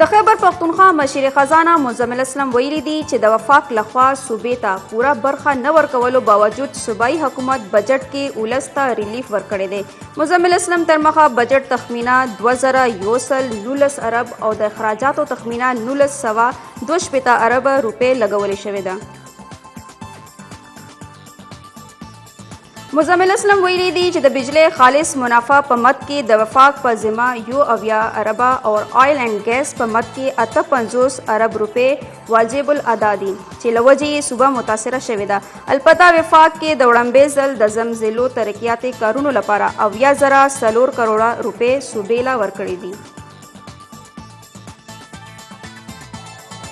د خیبر پښتونخوا مشیر خزانه مزمل اسلم ویلي دي چې د وفاق لخوا صوبې ته پوره برخه نه ورکولو باوجود صوبایي حکومت بجټ کې ولس ته ریلیف ورکړی دی. مزمل اسلم تر مخه بجټ تخمینه 2119 ارب او د اخراجاتو تخمینه 1922 ارب روپۍ لګولې شوې ده. مزمل اسلم ویلي دي چې د بجلی خالص منافع په مد کې د وفاق په ذمه 70 اربه او آیل اینڈ ګیس په مد کې 58 ارب روپۍ واجب الادا دي چې له وجې یې صوبه متاثره شوې ده. البته وفاق کې د وړاندې ځل د زمزلو ترقیاتي کارونو لپاره 80,4 کروڑه روپۍ صوبې له ورکړې دي.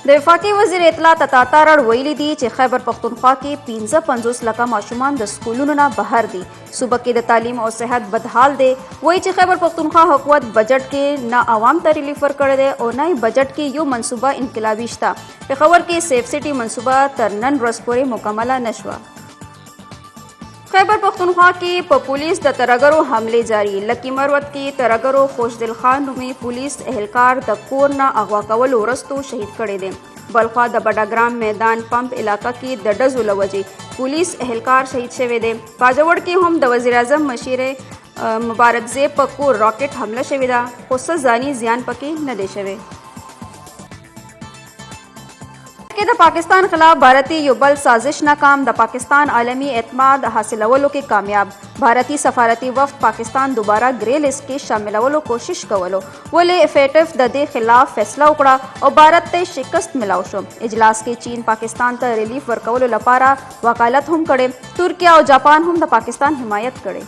د وفاقي وزیر اطلاعات عطا رړ ویلي دي چې خیبر پښتونخوا کې 55 لکه ماشومان د سکولونو نه بهر دي. صوبه کې د تعلیم او صحت بدحال دی. وایي چې خیبر پښتونخوا حکومت بجټ کې نه عوام ته ریلیف ورکړی دی او نه یې بجټ کې یو منصوبه انقلابي شته. پېښور کې سیف سټي منصوبه تر نن ورځ پورې مکمله نشوه. خیبر پښتونخوا کې په پولیس د ترهګرو حملې جاری. لکی مروت کې ترهګرو خوشدل خان نومي پولیس اهلکار د کور نه اغوا کولو وروسته شهید کړی دی. بلخوا د بډاګرام میدان پمپ علاقه کې د ډزو له وجې پولیس اهلکار شهید شوی دی. باجوړ کې هم د وزیر اعظم مشیر مبارکزی په کور راکټ حمله شوې ده خو څه ځاني زیان پکې نه دی شوی. کې د پاکستان خلاف بھارتی یو بل سازش ناکام. د پاکستان عالمی اعتماد حاصلولو کې کامیاب. بھارتی سفارتی وفد پاکستان دوباره گری لیسټ کې شاملولو کوشش کولو ولې FATF د دې خلاف فیصله وکړه او بھارت ته شکست ملاو شو. اجلاس کې چین پاکستان ته ریلیف ورکولو لپاره وکالت هم کړي. ترکیه او جاپان هم د پاکستان حمایت کړي.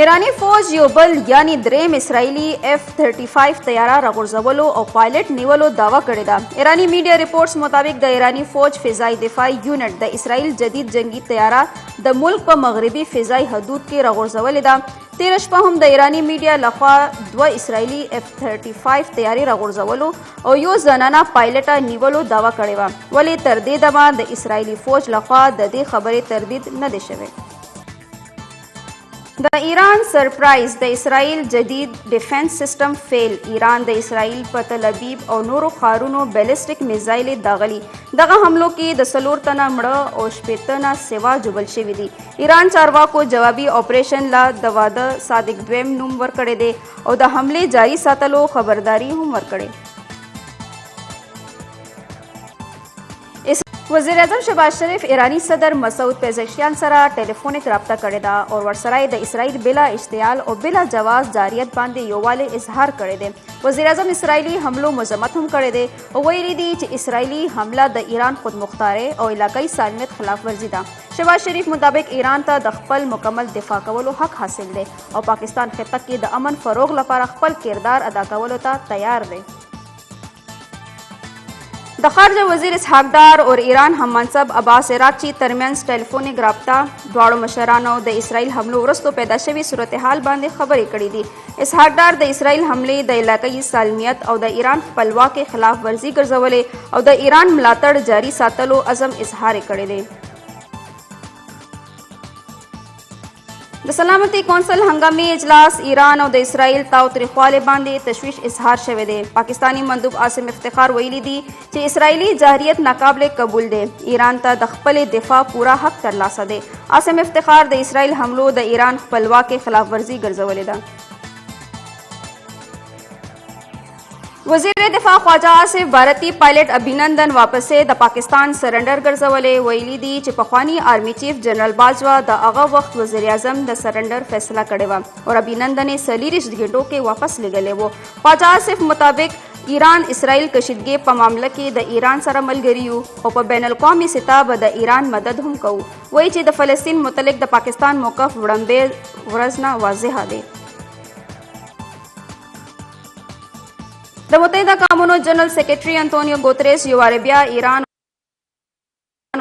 ایرانی فوج یو بل یعنی دریم اسرائیلی F-35 طیاره راغورځولو او پایلټ نیولو دعوه کړې ده. ایرانی میډیا ریپورټس مطابق د ایرانی فوج فضائی دفاعي یونټ د اسرائیل جدید جنگي طیاره د ملک په مغربي فضائی حدود کې راغورځولې ده. تیره شپه هم د ایرانی میډیا لخوا 2 اسرائیلی F-35 طیارې راغورځولو او یو زنانه پایلټه نیولو دعوه کړې وه. ولې تر دې دمه د اسرائیلي فوج لخوا د دې خبرې تردید نه دی شوی. د ایران سرپرایز د اسرائیل جدید ډیفنس سیسټم فیل. ایران د اسرائیل په تل ابیب او نورو ښارونو بیلسټیک میزایل داغلي. دغه حملو کې د 4 تنه مړه او 15 تنه سیوا جوړل شوي دي. ایران چارواکو جوابي اپریشن لا د واده صادق دویم نوم ورکړی دی او د حملې جاري ساتلو خبرداري هم ورکړې. وزیر اعظم شهباز شریف ایرانی صدر مسعود پزشکیان سره ټلیفونیک رابطه کړې ده او ورسره د اسرائیل بلا اشتعال او بلا جواز جاریت باندې یووالی اظهار کړی دی. وزیر اعظم اسرائیلي حملو مذمت هم کړی دی او ویلي دي چې اسرائیلي حمله د ایران خودمختارۍ او علاقايي سالمیت خلاف ورزي ده. شهباز شریف مطابق ایران ته د خپل مکمل دفاع کولو حق حاصل دی او پاکستان خطه کې د امن فروغ لپاره خپل کردار ادا کولو ته تیار دی. د خارجه وزیر اسحاق ډار او ایران هم منصب عباس عراقچي ترمنځ ټلیفونیک رابطه دواړو مشرانو د اسرائیل حملو وروسته پیدا شوي صورتحال باندې خبرې کړې دي. اسحاق ډار د اسرائیل حملې د علاقايي سالمیت او د ایران خپلواکۍ خلاف ورزي ګرځولې او د ایران ملاتړ جاري ساتلو عزم اظهار کړی دی. د سلامتي کونسل هنګامي اجلاس ایران او د اسرائیل تاوتریخوالي باندې تشویش اظهار شوی دی. پاکستانی مندوب عاصم افتخار ویلي دي چې اسرائیلي جارحیت ناقابل قبول دی. ایران ته د خپل دفاع پورا حق ترلاسه دی. عاصم افتخار د اسرائیل حملو د ایران خپلواکۍ خلاف ورزي ګرځولې ده. وزیر دفاع خواجه آصف بھارتی پایلټ ابھینندن واپسې د پاکستان سرنډر ګرځولې. ویلي دي چې پخوانی آرمی چیف جنرال باجوا د هغه وخت وزیر اعظم د سرنډر فیصله کړې وه او ابھینندن یې 40 غنټو کې واپس لګلې وو. خواجه آصف مطابق ایران اسرائیل کشیدګۍ په معامله کې د ایران سره ملګري یو او په بین الاقوامي سطح به د ایران مدد هم کوو. وایي چې د فلسطین متعلق د پاکستان موقف وړاندې ورځ نه واضحه دی. د متحده قومونو جنرال سیکرټري انتونیو ګوتریس یو وار بیا ایران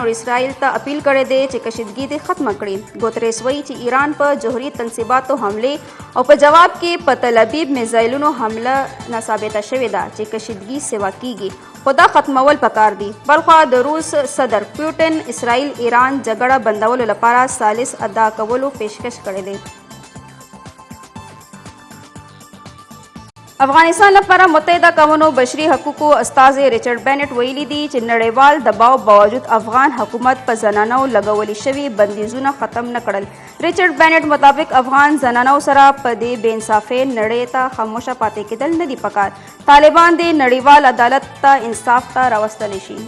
او اسرائیل ته اپیل کړی دی چې کشیدګي دې ختمه کړي. ګوتریس وایي چې ایران په جوهري تنصیباتو حملې او په جواب کې په تل ابیب میزایلونو حمله ناثابته شوې ده چې کشیدګي سیوا کیږي خو دا ختمول پکار دي. بلخوا د روس صدر پوټین اسرائیل ایران جګړه بندولو لپاره ثالث ادا کولو پیشکش کړی دی. افغانستان لپاره متحده قومونو بشري حقوقو استازي ریچارډ بینټ ویلي دي چې نړیوال دباو باوجود افغان حکومت په زنانو لګولي شوي بندیزونه ختم نه کړل. ریچارډ بینټ مطابق افغان زنانو سره په دې بې انصافۍ نړۍ ته خاموشه پاتې کېدل نه دي پکار. طالبان دې نړیوال عدالت ته انصاف ته راوستلی شي.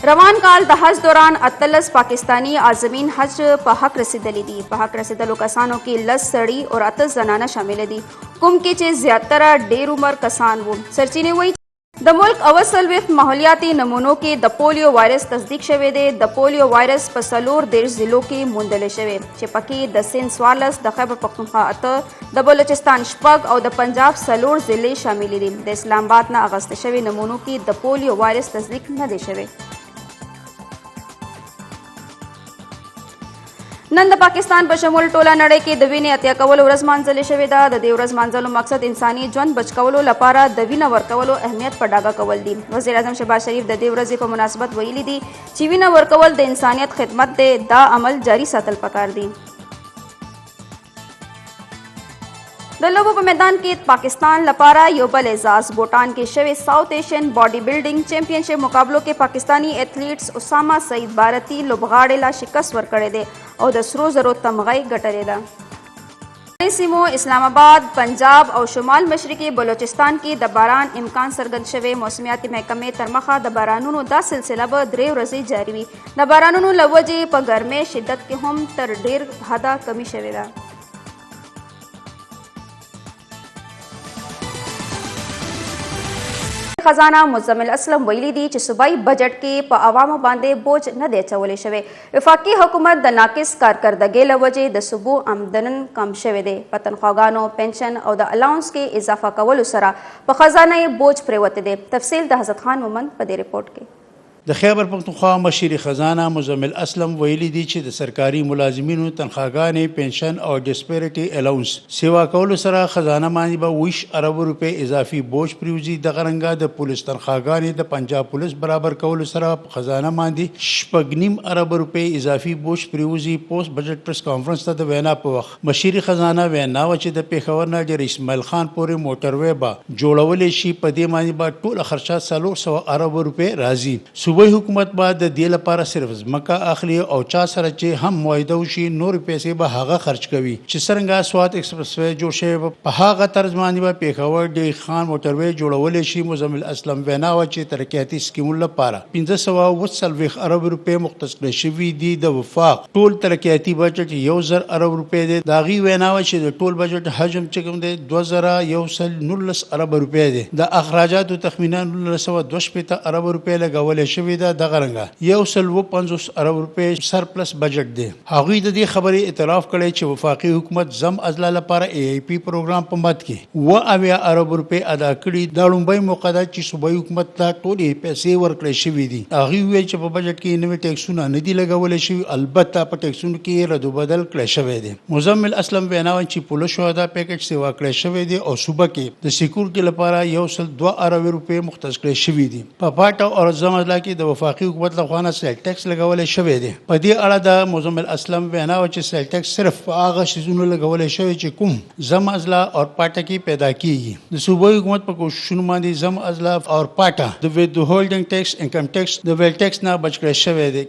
روان کال د حج دوران 18 پاکستانی عازمین حج په حق رسیدلی دي. په حق رسیدلو کسانو کې 10 سړي او 8 زنانه شامل دي، کوم کې چې زیاتره ډېر عمر کسان وو. سرچینې وایي د ملک اول څلوېښت ماحولیاتي نمونو کې د پولیو وایرس تصدیق شوی دی. د پولیو وایرس په 34 ضلعو کې موندل شوی چې پکې د سند 14، د خیبر پختونخوا 8، د بلوچستان 6 او د پنجاب 4 ضلع شامل دي. د اسلام آباد نه اغوستل شوي نمونو کې د پولیو وایرس تصدیق نه دی شوی. نن د پاکستان په شمول ټوله نړۍ کې د وینې اتیا کولو ورځ مانځلې شوې ده. د دې ورځ مانځلو مقصد انساني ژوند بچ کولو لپاره د وینه ورکولو اهمیت په ډاګه کول دي. وزیر اعظم شهباز شریف د دې ورځې په مناسبت ویلي دي چې وینه ورکول د انسانیت خدمت دی. دا عمل جاري ساتل پکار دي. د لوبو په میدان کې پاکستان لپاره یو بل اعزاز. بوټان کې شوی ساؤتھ ایشین باډي بلډینګ چیمپئنشپ مقابلو کې پاکستانی ایتھلیټس اسامه سعید بھارتی لوبغاړي لا شکست ورکړی دی او د سرو زرو تمغه یې ګټلې ده. سیمو اسلام آباد، پنجاب او شمال مشرقي بلوچستان کې د باران امکان څرګند شوی. موسمیاتي محکمې تر مخه د بارانونو دا سلسله به 3 ورځې جاري وي. د بارانونو له وجې په ګرمۍ شدت کې هم تر ډیر حده کمی شوې ده. خزانه مزمل اسلم ویلي دي چې صوبایي بجټ کې په عوامو باندې بوج نه دی اچولی شوی. وفاقي حکومت د ناقص کارکردګۍ له وجې د صوبو آمدن کم شوی دی. په تنخواګانو، پنشن او د الاونس کې اضافه کولو سره په خزانه یې بوج پرېوتی دی. تفصیل د حضرت خان مومند په دې رپورټ کې. د خیبر پختونخوا مشیر خزانه مزمل اسلم ویلي دي چې د سرکاري ملازمینو تنخواګانې، پنشن او ډسپیریټي الاونس سیوا کولو سره خزانه باندې به 20 ارب روپۍ اضافي بوج پریوزي. دغه رنګه د پولیس تنخواګانې د پنجاب پولیس برابر کولو سره په خزانه باندې 6.5 ارب روپۍ اضافي بوج پریوزي. پوسټ بجټ پریس کانفرنس ته د وینا په وخت مشیر خزانه وینا و چې د پیښور نه ډېر اسماعیل خان پورې موټروي به جوړولې شي. په دې باندې به ټول خرچه 400 ارب روپۍ راځي. صوبایي حکومت به د دې لپاره صرف ځمکه اخلي او چا سره چې هم معاهده وشي نور پیسې به هغه خرچ کوي. چې څرنګه سوات ایکسپریس وے جوړ شوی په هغه طرز باندې به پیښور ډېر خان موټروي جوړولی شي. مزمل اسلم وینا وه چې ترقیاتي سکیمونو لپاره 540 ارب روپۍ مختص کړی شوي دي. د وفاق ټول ترقیاتي بجټ 1000 ارب روپۍ دی. د هغې وینا وه چې د ټول بجټ حجم چې کوم دی 2119 ارب روپۍ دی. د اخراجاتو تخمینا 1962 ارب روپۍ لګولی شوي ده. دغه رنګه 150 ارب روپۍ سرپلس بجټ دی. هغوی د دې خبرې اعتراف کړی چې وفاقي حکومت زم ازله لپاره AIP پروګرام په مد کې 90 ارب روپۍ ادا کړي. دا لومړی موقع ده چې صوبایي حکومت ته ټولې پیسې ورکړی شوي دي. هغوی ویل چې په بجټ کې نوي ټیکسونه نه دي لګولی شوي، البته په ټیکسونو کې رد و بدل کړی شوی دی. مزمل اسلم وینا وایي چې پولیس شهدا پیکج سیوا کړی شوی دی او صوبه کې د سکیورټي لپاره 102 ارب روپۍ مختص کړی شوي دي. په پاټه او زم ازله کې د وفاقي حکومت لخوا نه سیل ټیکس لګولی شوی دی. په دې اړه د مزمل اسلم وینا و چې سیل ټیکس صرف هغه شیزونو لګولی شوی چې کوم زم ازله او پاټه کې پیدا کیږي. د صوبایي حکومت په کوششونو باندې زم ازله او پاټه د ویډ هولډینګ ټیکس، انکم ټیکس، د ویل ټیکس نه بچ کړی شوی دی.